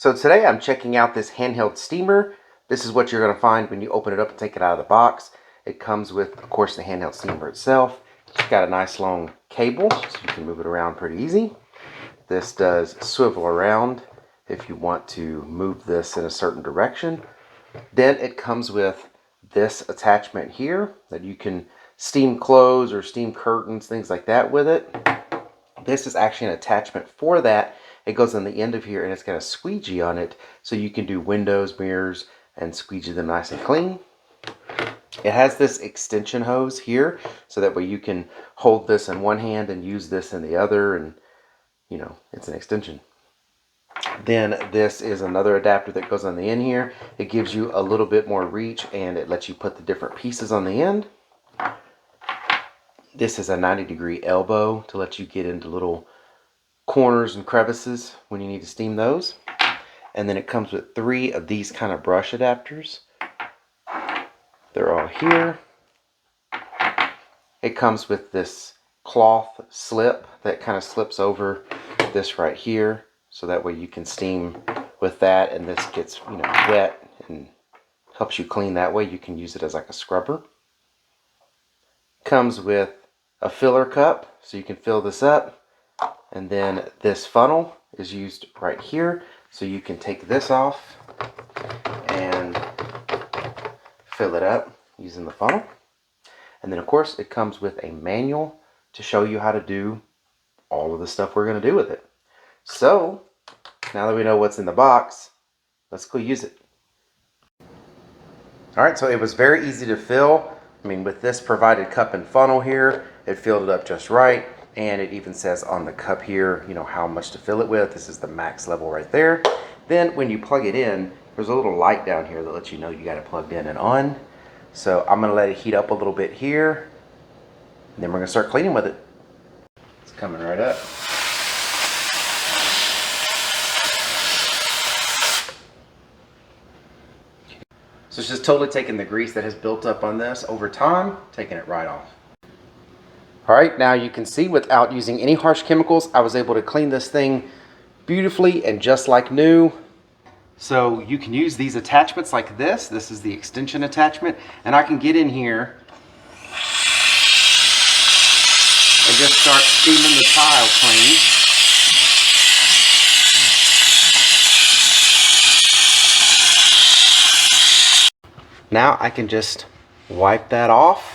So today I'm checking out this handheld steamer. This is what you're going to find when you open it up and take it out of the box. It comes with, of course, the handheld steamer itself. It's got a nice long cable, so you can move it around pretty easy. This does swivel around if you want to move this in a certain direction. Then it comes with this attachment here that you can steam clothes or steam curtains, things like that with it. This is actually an attachment for that. It goes on the end of here and it's got a squeegee on it, so you can do windows, mirrors, and squeegee them nice and clean. It has this extension hose here, so that way you can hold this in one hand and use this in the other, and you know, it's an extension. Then this is another adapter that goes on the end here. It gives you a little bit more reach and it lets you put the different pieces on the end. This is a 90-degree elbow to let you get into little corners and crevices when you need to steam those. And then it comes with 3 of these kind of brush adapters. They're all here. It comes with this cloth slip that kind of slips over this right here, so that way you can steam with that, and this gets, you know, wet and helps you clean that way. You can use it as like a scrubber. Comes with a filler cup, so you can fill this up. And then this funnel is used right here, so you can take this off and fill it up using the funnel. And then of course it comes with a manual to show you how to do all of the stuff we're going to do with it. So now that we know what's in the box, let's go use it. Alright, so it was very easy to fill. I mean, with this provided cup and funnel here, it filled it up just right. And it even says on the cup here, you know, how much to fill it with. This is the max level right there. Then when you plug it in, there's a little light down here that lets you know you got it plugged in and on. So I'm going to let it heat up a little bit here. And then we're going to start cleaning with it. It's coming right up. So it's just totally taking the grease that has built up on this over time, taking it right off. Alright, now you can see without using any harsh chemicals, I was able to clean this thing beautifully and just like new. So you can use these attachments like this. This is the extension attachment, and I can get in here and just start steaming the tile clean. Now I can just wipe that off.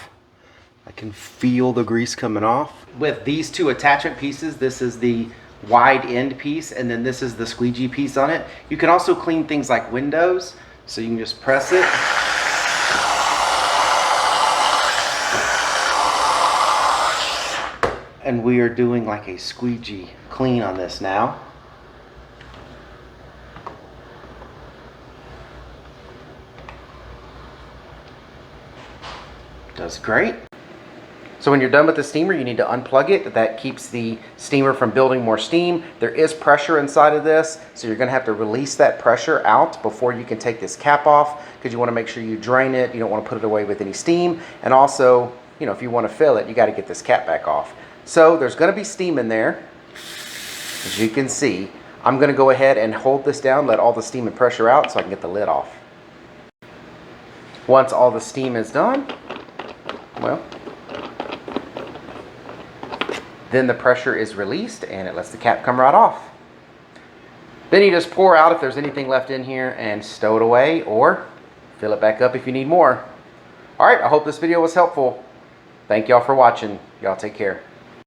I can feel the grease coming off. With these 2 attachment pieces, this is the wide end piece, and then this is the squeegee piece on it. You can also clean things like windows, so you can just press it. And we are doing like a squeegee clean on this now. Does great. So when you're done with the steamer, you need to unplug it. That keeps the steamer from building more steam. There is pressure inside of this, so you're going to have to release that pressure out before you can take this cap off, because you want to make sure you drain it. You don't want to put it away with any steam. And also, you know, if you want to fill it, you got to get this cap back off. So there's going to be steam in there, as you can see. I'm going to go ahead and hold this down, let all the steam and pressure out so I can get the lid off. Once all the steam is done, well, then the pressure is released and it lets the cap come right off. Then you just pour out if there's anything left in here and stow it away, or fill it back up if you need more. Alright, I hope this video was helpful. Thank y'all for watching. Y'all take care.